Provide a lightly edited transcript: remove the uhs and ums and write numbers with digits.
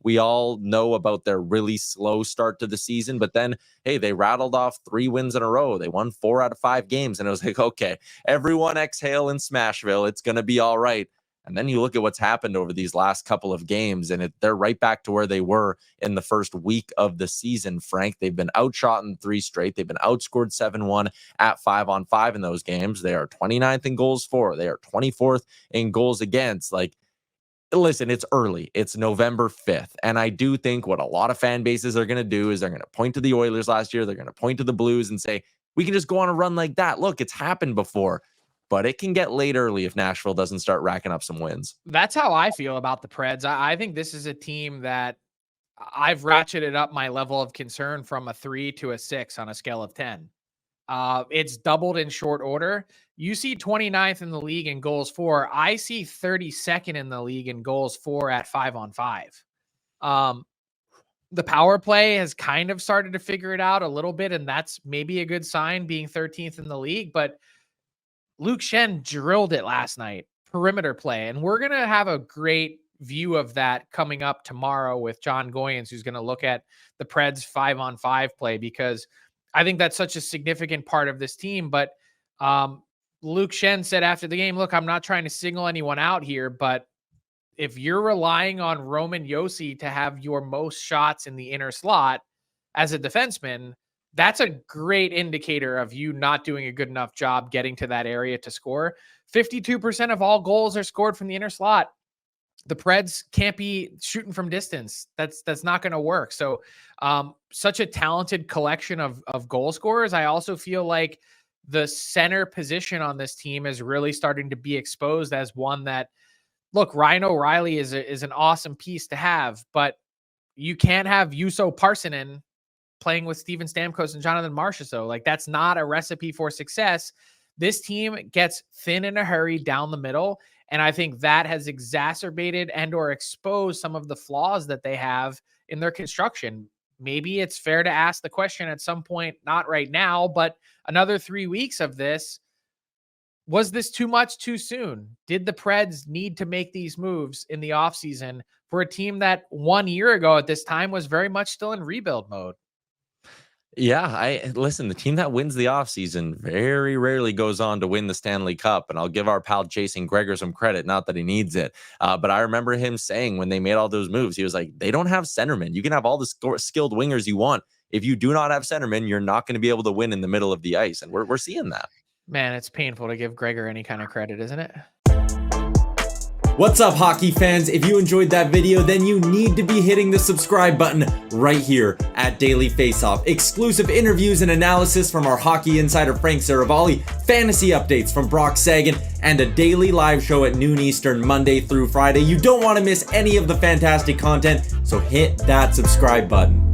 We all know about their really slow start to the season, but then, hey, they rattled off 3 wins in a row. They won 4 out of 5 games, and it was like, okay, everyone exhale in Smashville. It's going to be all right. And then you look at what's happened over these last couple of games, and they're right back to where they were in the first week of the season, Frank. They've been outshot in 3 straight. They've been outscored 7-1 at 5-on-5 in those games. They are 29th in goals for. They are 24th in goals against. Like, listen, it's early. It's November 5th. And I do think what a lot of fan bases are going to do is they're going to point to the Oilers last year. They're going to point to the Blues and say, we can just go on a run like that. Look, it's happened before. But it can get late early if Nashville doesn't start racking up some wins. That's how I feel about the Preds. I think this is a team that I've ratcheted up my level of concern from a 3 to a 6 on a scale of 10. It's doubled in short order. You see 29th in the league in goals for. I see 32nd in the league in goals for at 5-on-5. The power play has kind of started to figure it out a little bit, and that's maybe a good sign, being 13th in the league. But Luke Schenn drilled it last night, perimeter play. And we're going to have a great view of that coming up tomorrow with John Goyens, who's going to look at the Preds 5-on-5 play, because I think that's such a significant part of this team. But Luke Schenn said after the game, look, I'm not trying to single anyone out here, but if you're relying on Roman Josi to have your most shots in the inner slot as a defenseman, that's a great indicator of you not doing a good enough job getting to that area to score. 52% of all goals are scored from the inner slot. The Preds can't be shooting from distance. That's not going to work. So such a talented collection of goal scorers. I also feel like the center position on this team is really starting to be exposed as one that, look, Ryan O'Reilly is an awesome piece to have, but you can't have Juuso Parssinen playing with Steven Stamkos and Jonathan Marchessault. Like, that's not a recipe for success. This team gets thin in a hurry down the middle, and I think that has exacerbated and or exposed some of the flaws that they have in their construction. Maybe it's fair to ask the question at some point, not right now, but another 3 weeks of this. Was this too much too soon? Did the Preds need to make these moves in the offseason for a team that 1 year ago at this time was very much still in rebuild mode? Yeah, listen, the team that wins the offseason very rarely goes on to win the Stanley Cup. And I'll give our pal Jason Gregor some credit, not that he needs it. But I remember him saying when they made all those moves, he was like, they don't have centermen. You can have all the skilled wingers you want. If you do not have centermen, you're not going to be able to win in the middle of the ice. And we're seeing that. Man, it's painful to give Gregor any kind of credit, isn't it? What's up, hockey fans? If you enjoyed that video, then you need to be hitting the subscribe button right here at Daily Faceoff. Exclusive interviews and analysis from our hockey insider Frank Seravalli, fantasy updates from Brock Sagan, and a daily live show at noon Eastern, Monday through Friday. You don't want to miss any of the fantastic content, so hit that subscribe button.